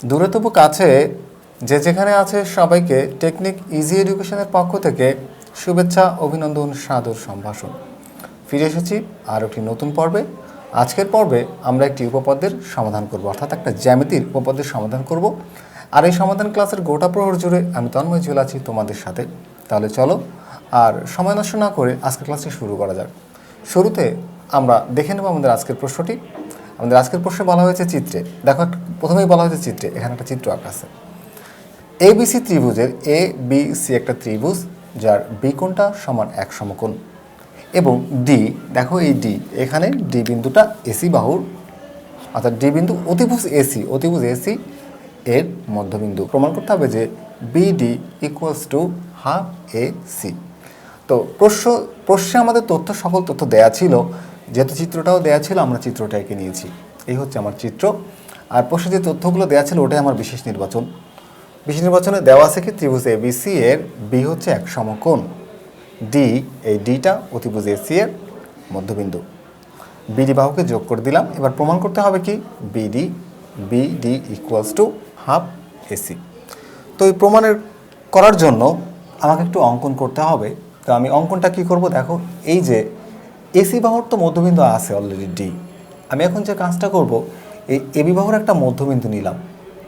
দূরে তবু কাছে যে যেখানে আছে সবাইকে টেকনিক ইজি এডুকেশনের পক্ষ থেকে শুভেচ্ছা, অভিনন্দন, সাদর সম্ভাষণ। ফিরে এসেছি আর একটি নতুন পর্বে। আজকের পর্বে আমরা একটি উপপাদ্যের সমাধান করব, অর্থাৎ একটা জ্যামিতির উপপাদ্যের সমাধান করব। আর এই সমাধান ক্লাসের গোটা প্রহর জুড়ে আমি তন্ময় ঝুল আছি তোমাদের সাথে। তাহলে চলো আর সময় নষ্ট না করে আজকের ক্লাসটি শুরু করা যাক। শুরুতে আমরা দেখে নেব আমাদের আজকের প্রশ্নটি। আমাদের আজকের প্রশ্নে বলা হয়েছে চিত্রে, দেখো প্রথমেই বলা হয়েছে চিত্রে, এখানে একটা চিত্র আঁকা আছে। এবিসি ত্রিভুজের এ বি সি একটা ত্রিভুজ যার বি কোণটা সমান এক সমকোণ এবং ডি, দেখো এই ডি, এখানে ডি বিন্দুটা এসি বাহুর, অর্থাৎ ডি বিন্দু অতিভুজ এসি এর মধ্যবিন্দু। প্রমাণ করতে হবে যে BD equals to half A C. তো প্রশ্নে আমাদের সকল তথ্য দেয়া ছিল, যেহেতু চিত্রটাও দেয়া ছিল আমরা চিত্রটা এঁকে নিয়েছি। এই হচ্ছে আমার চিত্র। আর প্রশ্নে যে তথ্যগুলো দেওয়া ছিল ওটাই আমার বিশেষ নির্বাচন। বিশেষ নির্বাচনে দেওয়া আছে কি ত্রিভুজ এবিসি এর বি হচ্ছে এক সমকোণ, ডি, এই ডিটা অতিভুজ এসি এর মধ্যবিন্দু। বিডি বাহুকে যোগ করে দিলাম। এবার প্রমাণ করতে হবে কি BD equals to half AC. তো এই প্রমাণের করার জন্য আমাকে একটু অঙ্কন করতে হবে। তো আমি অঙ্কনটা কি করব, দেখো এই যে এসি বাহুর তো মধ্যবিন্দু আছে অলরেডি ডি। আমি এখন যে কাজটা করব, এই এবি বাহুর একটা মধ্যবিন্দু নিলাম,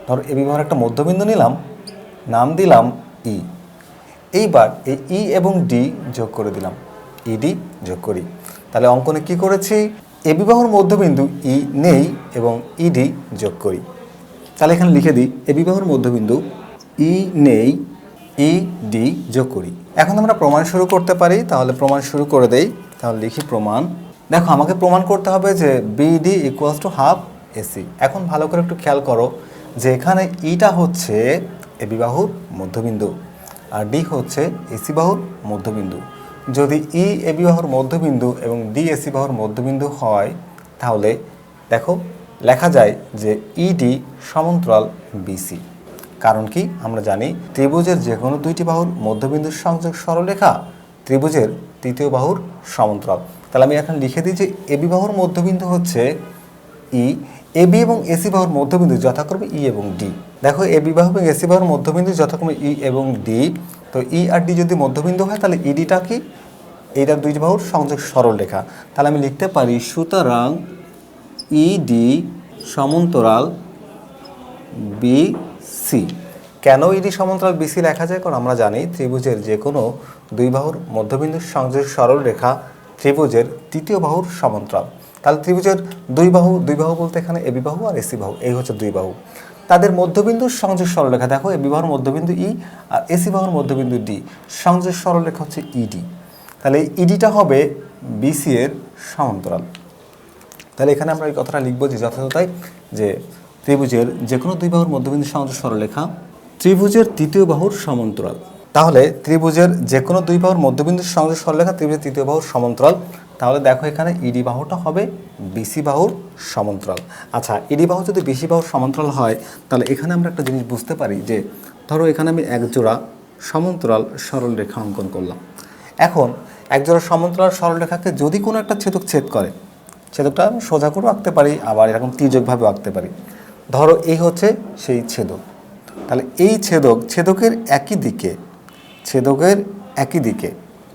ধরো এবি বাহুর একটা মধ্যবিন্দু নিলাম, নাম দিলাম ই। এইবার এই ই এবং ডি যোগ করে দিলাম, ইডি যোগ করি। তাহলে অঙ্কনে কি করেছি, এবি বাহুর মধ্যবিন্দু ই নেই এবং ইডি যোগ করি। তাহলে এখানে লিখে দিই এবি বাহুর মধ্যবিন্দু ই নেই, ই ডি যোগ করি। এখন আমরা প্রমাণ শুরু করতে পারি। তাহলে প্রমাণ শুরু করে দেই। তাহলে লিখি প্রমাণ। দেখো আমাকে প্রমাণ করতে হবে যে BD equals to half AC. এখন ভালো করে একটু খেয়াল করো যে এখানে ইটা হচ্ছে এবি বাহুর মধ্যবিন্দু আর ডি হচ্ছে এসি বাহুর মধ্যবিন্দু। যদি ই এবি বাহুর মধ্যবিন্দু এবং ডি এসি বাহুর মধ্যবিন্দু হয়, তাহলে দেখো লেখা যায় যে ইডি সমান্তরাল বিসি। কারণ কি, আমরা জানি ত্রিভুজের যে কোনো দুইটি বাহুর মধ্যবিন্দুর সংযোগ সরলরেখা ত্রিভুজের তৃতীয় বাহুর সমান্তরাল। তাহলে আমি এখন লিখে দিই যে এবি বাহুর মধ্যবিন্দু হচ্ছে ই, এবি এবং এসি বাহুর মধ্যবিন্দু যথাক্রমে ই এবং ডি। দেখো এবি বাহু এবং এসি বাহুর মধ্যবিন্দু যথাক্রমে ই এবং ডি। তো ই আর ডি যদি মধ্যবিন্দু হয় তাহলে ইডিটা কি, এইটার দুই বাহুর সংযোগ সরলরেখা। তাহলে আমি লিখতে পারি সুতরাং ইডি সমান্তরাল বিসি। কেন ইডি সমান্তরাল বিসি লেখা যায়, কারণ আমরা জানি ত্রিভুজের যে কোনো দুই বাহুর মধ্যবিন্দুর সংযোগ সরলরেখা ত্রিভুজের তৃতীয় বাহুর সমান্তরাল। তাহলে ত্রিভুজের দুই বাহু বলতে এখানে এবি বাহু আর এসি বাহু, এই হচ্ছে দুই বাহু। তাদের মধ্যবিন্দুর সংযোগ সরলরেখা, দেখো এবি বাহুর মধ্যবিন্দু ই আর এসি বাহুর মধ্যবিন্দু ডি, সংযোগ সরলরেখা হচ্ছে ইডি। তাহলে ইডিটা হবে বিসি এর সমান্তরাল। তাহলে এখানে আমরা এই কথাটা লিখবো যে যথাযথতায় যে ত্রিভুজের যে কোনো দুই বাহুর মধ্যবিন্দু সংযোগ সরলরেখা ত্রিভুজের তৃতীয় বাহুর সমান্তরাল। তাহলে ত্রিভুজের যে কোনো দুই বাহুর মধ্যবিন্দু সংযোগ সরলরেখা ত্রিভুজের তৃতীয় বাহুর সমান্তরাল। তাহলে দেখো এখানে ইডি বাহুটা হবে বিসি বাহুর সমান্তরাল। আচ্ছা, ইডি বাহু যদি বিসি বাহুর সমান্তরাল হয়, তাহলে এখানে আমরা একটা জিনিস বুঝতে পারি যে ধরো এখানে আমি একজোড়া সমান্তরাল সরলরেখা অঙ্কন করলাম। এখন একজোড়া সমান্তরাল সরলরেখাকে যদি কোনো একটা ছেদক ছেদ করে, ছেদকটা আমি সোজা করেও আঁকতে পারি, আবার এরকম তির্যকভাবেও আঁকতে পারি। ধরো এই হচ্ছে সেই ছেদক। তাহলে এই ছেদকের একই দিকে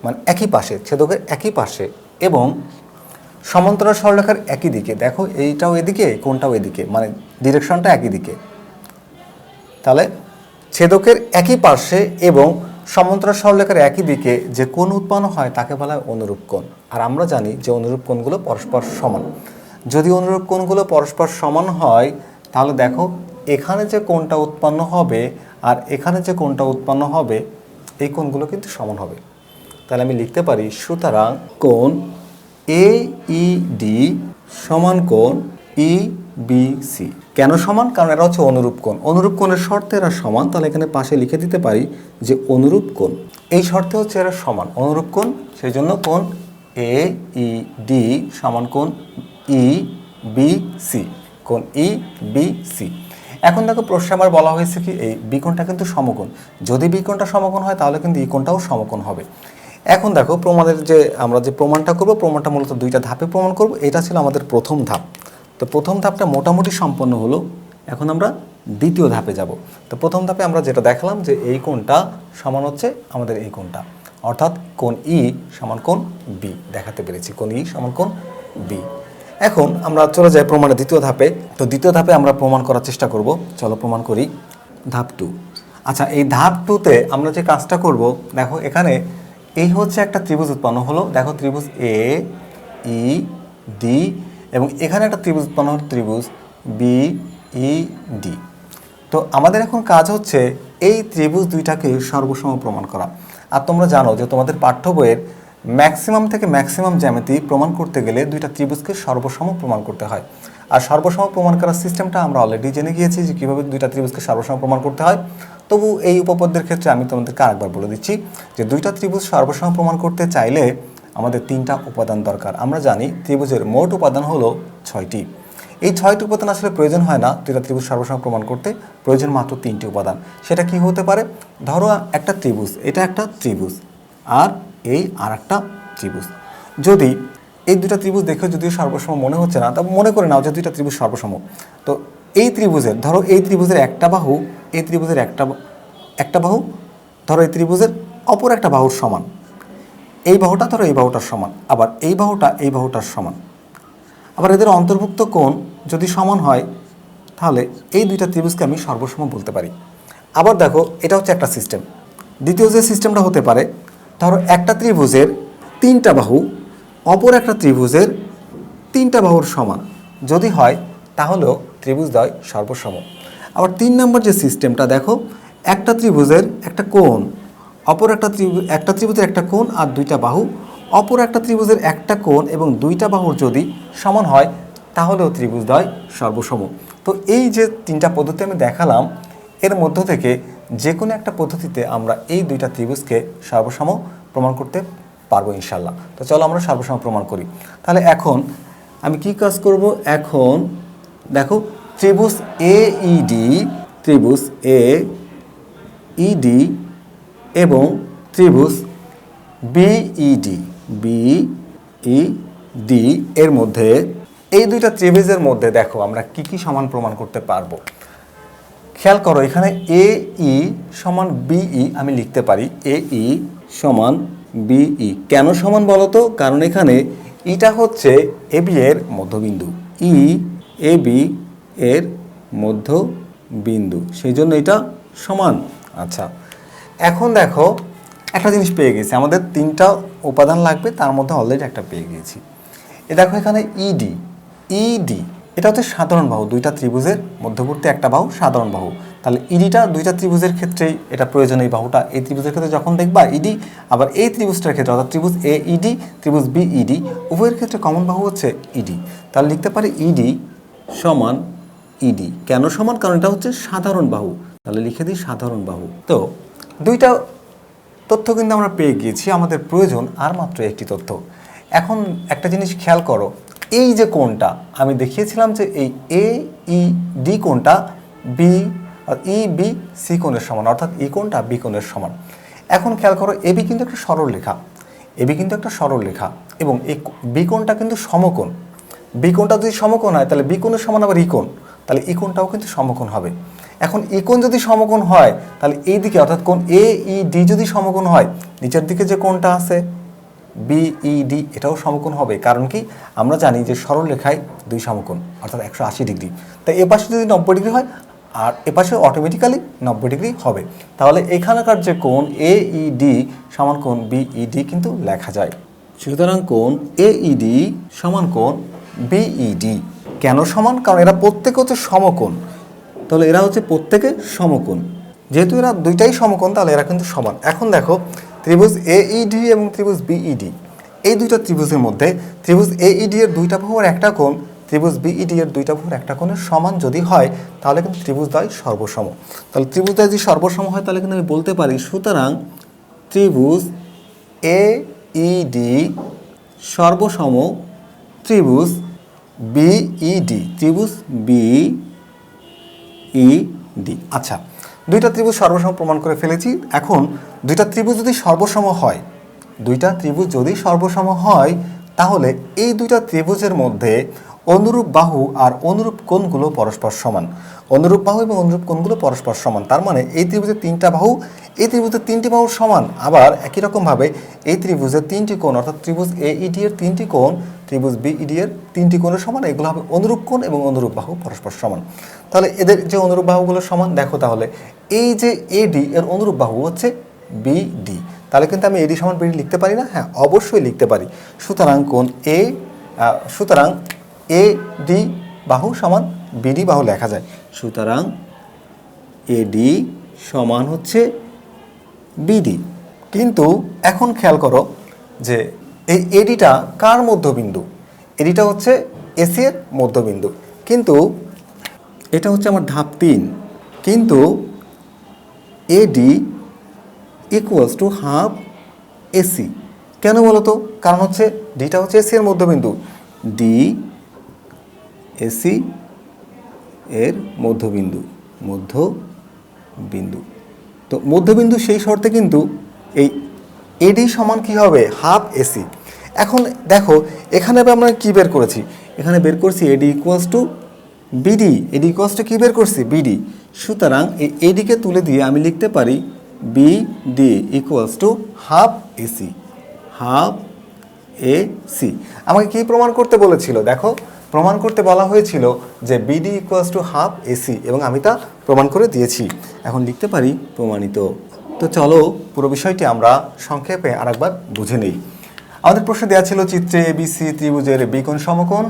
মানে একই পাশে, ছেদকের একই পাশে এবং সমান্তরাল সরলরেখার একই দিকে, দেখো এইটাও এদিকে কোনটাও এদিকে, মানে ডিরেকশনটা একই দিকে। তাহলে ছেদকের একই পার্শ্বে এবং সমান্তরাল সরলরেখার একই দিকে যে কোণ উৎপন্ন হয় তাকে বলা হয় অনুরূপ কোণ। আর আমরা জানি যে অনুরূপ কোণগুলো পরস্পর সমান। যদি অনুরূপ কোণগুলো পরস্পর সমান হয়, তাহলে দেখো এখানে যে কোণটা উৎপন্ন হবে আর এখানে যে কোণটা উৎপন্ন হবে, এই কোণগুলো কিন্তু সমান হবে। তাহলে আমি লিখতে পারি সুতরাং কোণ AED সমান কোণ EBC। কেন সমান? কারণ এরা হচ্ছে অনুরূপ কোণ। অনুরূপ কোণের শর্তে এরা সমান। তাহলে এখানে পাশে লিখে দিতে পারি যে অনুরূপ কোণ, এই শর্তে হচ্ছে এরা সমান, অনুরূপ কোণ। সেই জন্য কোণ AED সমান কোণ EBC, কোণ EBC। এখন দেখো প্রশ্নে আমার বলা হয়েছে কি এই বি কোণটা কিন্তু সমকোণ। যদি বি কোণটা সমকোণ হয় তাহলে কিন্তু ই কোণটাও সমকোণ হবে। এখন দেখো প্রমাণের যে আমরা যে প্রমাণটা করব, প্রমাণটা মূলত দুইটা ধাপে প্রমাণ করব। এটা ছিল আমাদের প্রথম ধাপ। তো প্রথম ধাপটা মোটামুটি সম্পন্ন হলো। এখন আমরা দ্বিতীয় ধাপে যাব। তো প্রথম ধাপে আমরা যেটা দেখালাম যে এই কোণটা সমান হচ্ছে আমাদের এই কোণটা, অর্থাৎ কোণ ই সমান কোণ বি দেখাতে পেরেছি, কোণ ই সমান কোণ বি। এখন আমরা চলে যাই প্রমাণের দ্বিতীয় ধাপে। তো দ্বিতীয় ধাপে আমরা প্রমাণ করার চেষ্টা করব, চলো প্রমাণ করি। ধাপ 2। আচ্ছা, এই ধাপ 2তে আমরা যে কাজটা করব, দেখো এখানে এই হচ্ছে একটা ত্রিভুজ উৎপন্ন হলো, দেখো ত্রিভুজ এ ই ডি, এবং এখানে একটা ত্রিভুজ উৎপন্ন হলো, ত্রিভুজ বি ই ডি। তো আমাদের এখন কাজ হচ্ছে এই ত্রিভুজ দুইটাকে সর্বসম প্রমাণ করা। আর তোমরা জানো যে তোমাদের পাঠ্য বইয়ের ম্যাক্সিমাম থেকে ম্যাক্সিমাম জ্যামিতি প্রমাণ করতে গেলে দুইটা ত্রিভুজকে সর্বসম প্রমাণ করতে হয়। আর সর্বসম প্রমাণ করার সিস্টেমটা আমরা অলরেডি জেনে গিয়েছি যে কীভাবে দুইটা ত্রিভুজকে সর্বসম প্রমাণ করতে হয়। তবু এই উপপাদ্যের ক্ষেত্রে আমি তোমাদেরকে আরেকবার বলে দিচ্ছি যে দুইটা ত্রিভুজ সর্বসম প্রমাণ করতে চাইলে আমাদের 3টা উপাদান দরকার। আমরা জানি ত্রিভুজের মোট উপাদান হলো 6টি। এই 6টি উপাদান আসলে প্রয়োজন হয় না দুইটা ত্রিভুজ সর্বসম প্রমাণ করতে, প্রয়োজন মাত্র 3টি উপাদান। সেটা কি হতে পারে? ধরো একটা ত্রিভুজ, এটা একটা ত্রিভুজ, আর এই আর একটা ত্রিভুজ। যদি এই দুইটা ত্রিভুজ দেখে যদিও সর্বসম মনে হচ্ছে না, তবে মনে করে নাও যে দুইটা ত্রিভুজ সর্বসম। তো এই ত্রিভুজের, ধরো এই ত্রিভুজের একটা বাহু, এই ত্রিভুজের একটা বাহু, ধরো এই ত্রিভুজের অপর একটা বাহুর সমান, এই বাহুটা ধরো এই বাহুটার সমান, আবার এই বাহুটা এই বাহুটার সমান, আবার এদের অন্তর্ভুক্ত কোণ যদি সমান হয়, তাহলে এই দুইটা ত্রিভুজকে আমি সর্বসম বলতে পারি। আবার দেখো, এটা হচ্ছে একটা সিস্টেম। দ্বিতীয় যে সিস্টেমটা হতে পারে, ধরো একটা ত্রিভুজের 3টা বাহু অপর একটা ত্রিভুজের 3টা বাহুর সমান যদি হয়, তাহলেও ত্রিভুজদ্বয় সর্বসম। আবার 3 নম্বর যে সিস্টেমটা দেখো, একটা ত্রিভুজের একটা কোণ অপর একটা ত্রিভুজের একটা কোণ আর 2টা বাহু, অপর একটা ত্রিভুজের একটা কোণ এবং 2টা বাহুর যদি সমান হয়, তাহলেও ত্রিভুজদ্বয় সর্বসম। তো এই যে 3টা পদ্ধতি আমি দেখালাম, এর মধ্য থেকে যে কোনো একটা পদ্ধতিতে আমরা এই দুইটা ত্রিভুজকে সর্বসম প্রমাণ করতে পারবো ইনশাল্লাহ। তো চলো আমরা সর্বসম প্রমাণ করি। তাহলে এখন আমি কি কাজ করব? এখন দেখো, ত্রিভুজ এ ই ডি এবং ত্রিভুজ বিইডি এর মধ্যে, এই দুইটা ত্রিভুজের মধ্যে দেখো আমরা কি কি সমান প্রমাণ করতে পারবো। খেয়াল করো, এখানে এ ই সমান বিই আমি লিখতে পারি, এ ই সমান বিই। কেন সমান বলো তো? কারণ এখানে ইটা হচ্ছে এবি এর মধ্যবিন্দু, এ বি এর মধ্যবিন্দু, সেই জন্য এটা সমান। আচ্ছা, এখন দেখো একটা জিনিস পেয়ে গেছি, আমাদের 3টা উপাদান লাগবে, তার মধ্যে অলরেডি একটা পেয়ে গিয়েছি। এ দেখো এখানে ইডি এটা হচ্ছে সাধারণ বাহু, দুইটা ত্রিভুজের মধ্যবর্তী একটা বাহু সাধারণ বাহু। তাহলে ইডিটা দুইটা ত্রিভুজের ক্ষেত্রেই এটা প্রয়োজন, এই বাহুটা এই ত্রিভুজের ক্ষেত্রে যখন দেখবা ইডি, আবার এই ত্রিভুজটার ক্ষেত্রে অর্থাৎ ত্রিভুজ এ ইডি ত্রিভুজ বিইডি উভয়ের ক্ষেত্রে কমন বাহু হচ্ছে ইডি। তাহলে লিখতে পারি ইডি সমান ইডি। কেন সমান? কারণ এটা হচ্ছে সাধারণ বাহু, তাহলে লিখে দিই সাধারণ বাহু। তো দুইটা তথ্য কিন্তু আমরা পেয়ে গিয়েছি, আমাদের প্রয়োজন আর মাত্র একটি তথ্য। এখন একটা জিনিস খেয়াল করো, এই যে কোণটা আমি দেখিয়েছিলাম যে এই এ ই ডি কোণটা ই বি সি কোণের সমান, অর্থাৎ এই কোণটা বি কোণের সমান। এখন খেয়াল করো, এবি কিন্তু একটা সরল রেখা, এবং এই বি কোণটা কিন্তু সমকোণ। বি কোণটা যদি সমকোণ হয়, তাহলে বি কোণের সমান আবার ই কোণ, তাহলে ই কোণটাও কিন্তু সমকোণ হবে। এখন ই কোণ যদি সমকোণ হয়, তাহলে এই দিকে অর্থাৎ কোণ এ ই ডি যদি সমকোণ হয়, নিচের দিকে যে কোণটা আছে বিইডি এটাও সমকোণ হবে। কারণ কি? আমরা জানি যে সরল রেখায় 2 সমকোণ, অর্থাৎ 180 ডিগ্রি। তাই এ পাশে যদি 90 ডিগ্রি হয় আর এ পাশে অটোমেটিক্যালি 90 ডিগ্রি হবে। তাহলে এখানকার যে কোণ এইডি সমান কোণ বিইডি কিন্তু লেখা যায়। সুতরাং কোণ এইডি সমান কোণ বিইডি। কেন সমান? কারণ এরা প্রত্যেকে হচ্ছে সমকোণ, তাহলে এরা হচ্ছে প্রত্যেকে সমকোণ। যেহেতু এরা দুইটাই সমকোণ, তাহলে এরা কিন্তু সমান। এখন দেখো, ত্রিভুজ এইডি এবং ত্রিভুজ বিইডি এই দুইটা ত্রিভুজের মধ্যে ত্রিভুজ এইডি এর 2টা বাহুর একটা কোণ ত্রিভুজ বিইডি এর 2টা বাহুর একটা কোণের সমান যদি হয়, তাহলে কিন্তু ত্রিভুজদ্বয় সর্বসম। তাহলে ত্রিভুজদ্বয় যদি সর্বসম হয়, তাহলে কিন্তু আমি বলতে পারি সুতরাং ত্রিভুজ এইডি সর্বসম ত্রিভুজ বিইডি, ত্রিভুজ বিইডি। আচ্ছা, দুইটা ত্রিভুজ সর্বসম প্রমাণ করে ফেলেছি। এখন দুইটা ত্রিভুজ যদি সর্বসম হয়, তাহলে এই দুইটা ত্রিভুজের মধ্যে অনুরূপ বাহু আর অনুরূপ কোণগুলো পরস্পর সমান। অনুরূপ বাহু এবং অনুরূপ কোণগুলো পরস্পর সমান, তার মানে এই ত্রিভুজের তিনটা বাহু এই ত্রিভুজের তিনটি বাহু সমান। আবার একই রকমভাবে এই ত্রিভুজের তিনটি কোণ অর্থাৎ ত্রিভুজ AED এর তিনটি কোণ ত্রিভুজ BED এর তিনটি কোণের সমান। এগুলো হবে অনুরূপ কোণ এবং অনুরূপ বাহু পরস্পর সমান। তাহলে এদের যে অনুরূপ বাহুগুলো সমান, দেখো তাহলে এই যে AD এর অনুরূপ বাহু হচ্ছে BD, তাহলে কিন্তু আমি AD সমান BD লিখতে পারি না? হ্যাঁ, অবশ্যই লিখতে পারি। সুতরাং AD বাহু সমান BD বাহু লেখা যায়। সুতরাং AD সমান হচ্ছে BD। কিন্তু এখন খেয়াল করো যে এই ADটা কার মধ্যবিন্দু? ADটা হচ্ছে AC এর মধ্যবিন্দু, কিন্তু এটা হচ্ছে আমার ধাপ 3। কিন্তু AD equals to half AC। কেন বলো তো? কারণ হচ্ছে ডিটা হচ্ছে AC এর মধ্যবিন্দু, ডি AC এর মধ্যবিন্দু। তো মধ্যবিন্দু সেই শর্তে কিন্তু এই AD সমান কি হবে? Half AC। এখন দেখো এখানে আমরা কি বের করেছি? এখানে বের করছি AD equals to BD। AD equals to কি বের করছি? BD। সুতরাং এই AD কে তুলে দিয়ে আমি লিখতে পারি BD equals to half AC। Half AC। আমাকে কি প্রমাণ করতে বলেছিল? দেখো প্রমাণ করতে বলা হয়েছিল যে BD equals to half AC, এবং আমি তা প্রমাণ করে দিয়েছি। এখন লিখতে পারি প্রমাণিত। তো চলো পুরো বিষয়টি আমরা সংক্ষেপে আরেকবার বুঝে নেই। আমাদের প্রশ্নে দেওয়া ছিল চিত্রে ABC ত্রিভুজের B কোণ সমকোণ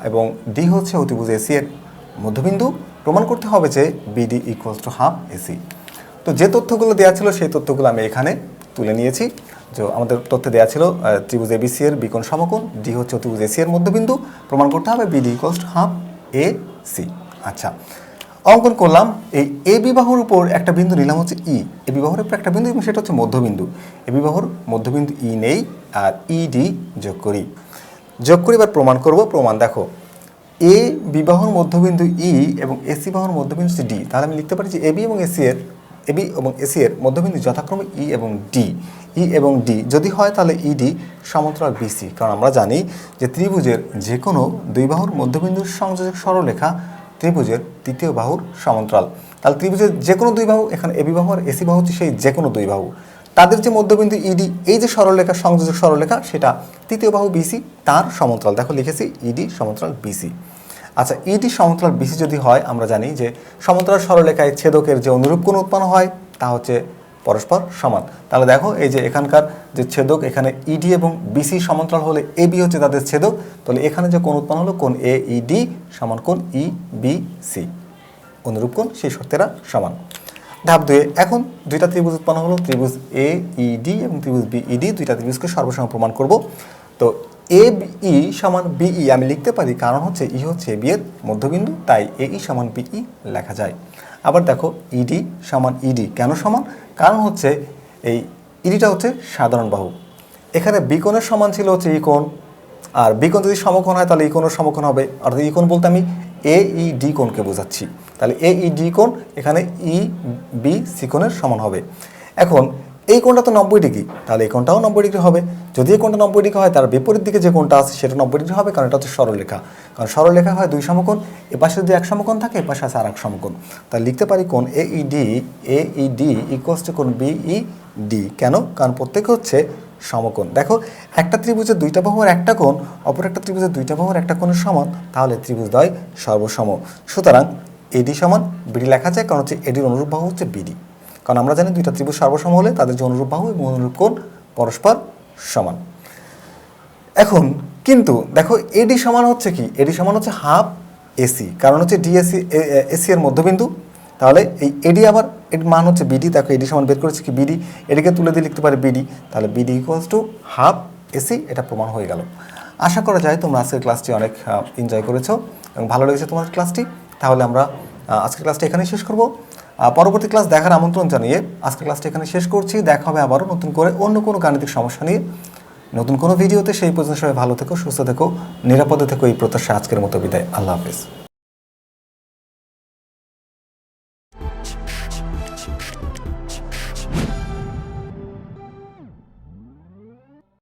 এবং D হচ্ছে অতিভুজ AC এর মধ্যবিন্দু। প্রমাণ করতে হবে যে BD equals to half AC। তো যে তথ্যগুলো দেওয়া ছিল সেই তথ্যগুলো আমি এখানে তুলে নিয়েছি। যে আমাদের তথ্যে দেওয়া ছিল ত্রিভুজ ABC এর B কোণ সমকোণ, D হচ্ছে অতিভুজ AC এর মধ্যবিন্দু। প্রমাণ করতে হবে BD equals to half AC। আচ্ছা, অঙ্কন করলাম। এই AB বাহুর উপর একটা বিন্দু নিলাম হচ্ছে E। AB বাহুর উপর একটা বিন্দু এবং সেটা হচ্ছে মধ্যবিন্দু। AB বাহুর মধ্যবিন্দু E নেই, আর ED যোগ করি। এবার প্রমাণ করব। প্রমাণ দেখো, AB বাহুর মধ্যবিন্দু E এবং AC বাহুর মধ্যবিন্দু হচ্ছে D। তাহলে আমি লিখতে পারি যে AB এবং AC এর মধ্যবিন্দু যথাক্রমে E এবং D। E এবং D যদি হয় তাহলে ED সমান্তরাল BC, কারণ আমরা জানি যে ত্রিভুজের যে কোনো দুই বাহুর মধ্যবিন্দুর সংযোজক সরলরেখা ত্রিভুজের তৃতীয় বাহুর সমান্তরাল। তাহলে ত্রিভুজের যে কোনো দুই বাহু, এখানে AB বাহু আর AC বাহু হচ্ছে সেই যে কোনো দুই বাহু, তাদের যে মধ্যবিন্দু ED, এই যে সরলরেখা সংযোজক সরলরেখা, সেটা তৃতীয় বাহু BC তার সমান্তরাল। দেখো লিখেছি ED সমান্তরাল BC। আচ্ছা, ED সমান্তরাল BC যদি হয়, আমরা জানি যে সমান্তরাল সরলরেখায় ছেদকের যে অনুরূপ কোণ উৎপন্ন হয় তা হচ্ছে পরস্পর সমান। তাহলে দেখো এই যে এখানকার যে ছেদক, এখানে ED এবং BC সমান্তরাল হলে AB হচ্ছে তাদের ছেদক। তাহলে এখানে যে কোণ উৎপন্ন হলো কোণ AED সমান কোণ EBC, অনুরূপ কোণ সেই শর্তেরা সমান। ধাপ 2, এখন দুইটা ত্রিভুজ উৎপন্ন হলো, ত্রিভুজ AED এবং ত্রিভুজ BED। দুইটা ত্রিভুজকে সর্বসম প্রমাণ করব। তো AE সমান BE আমি লিখতে পারি, কারণ হচ্ছে E হচ্ছে AB এর মধ্যবিন্দু, তাই AE সমান BE লেখা যায়। আবার দেখো ED সমান ED কেন সমান? কারণ হচ্ছে এই EDটা হচ্ছে সাধারণ বাহু। এখানে B কোণের সমান ছিল হচ্ছে E কোণ, আর B কোণ যদি সমকোণ হয় তাহলে E কোণের সমকোণ হবে। অর্থাৎ E কোণ বলতে আমি AED কোণকে বোঝাচ্ছি। তাহলে AED কোণ এখানে EBC কোণের সমান হবে। এখন এই কোণটা তো 90 ডিগ্রি, তাহলে এই কোণটাও 90 ডিগ্রি হবে। যদি এই কোণটা 90 ডিগ্রি হয়, তার বিপরীত দিকে যে কোণটা আছে সেটা 90 ডিগ্রি হবে, কারণ এটা হচ্ছে সরলরেখা। কারণ সরলরেখা হয় দুই সমকোণ, এপাশে যদি এক সমকোণ থাকে এপাশে আছে আর এক সমকোণ। তাহলে লিখতে পারি কোণ AED ইকুয়ালস টু কোণ BED। কেন? কারণ প্রত্যেকে হচ্ছে সমকোণ। দেখো একটা ত্রিভুজের দুইটা বাহুর একটা কোণ অপর একটা ত্রিভুজের দুইটা বাহুর একটা কোণের সমান, তাহলে ত্রিভুজদ্বয় সর্বসম। সুতরাং AD সমান BD লেখা যায়, কারণ হচ্ছে AD অনুরূপ বাহু হচ্ছে BD। কারণ আমরা জানি দুইটা ত্রিভুজ সর্বসম হলে তাদের যে অনুরূপ বাহু এবং অনুরূপ কোণ পরস্পর সমান। এখন কিন্তু দেখো AD সমান হচ্ছে কি? AD সমান হচ্ছে হাফ AC, কারণ হচ্ছে AC এর মধ্যবিন্দু। তাহলে এই AD আবার এর মান হচ্ছে BD। দেখো AD সমান বের করেছে কি BD, এটাকে তুলে দিয়ে লিখতে পারি BD। তাহলে BD equals to half AC, এটা প্রমাণ হয়ে গেল। আশা করা যায় তোমরা আজকের ক্লাসটি অনেক এনজয় করেছো এবং ভালো লেগেছে তোমাদের ক্লাসটি। তাহলে আমরা আজকের ক্লাসটি এখানেই শেষ করব। পরবর্তী ক্লাস দেখার আমন্ত্রণ জানিয়ে আজকের ক্লাসটি এখানে শেষ করছি। দেখা হবে আবারও নতুন করে অন্য কোনো গাণিতিক সমস্যা নিয়ে নতুন কোনো ভিডিওতে। সেই পর্যন্ত সবাই ভালো থেকো, সুস্থ থেকো, নিরাপদে থেকো, এই প্রত্যাশা আজকের মতো বিদায়। আল্লাহ হাফেজ।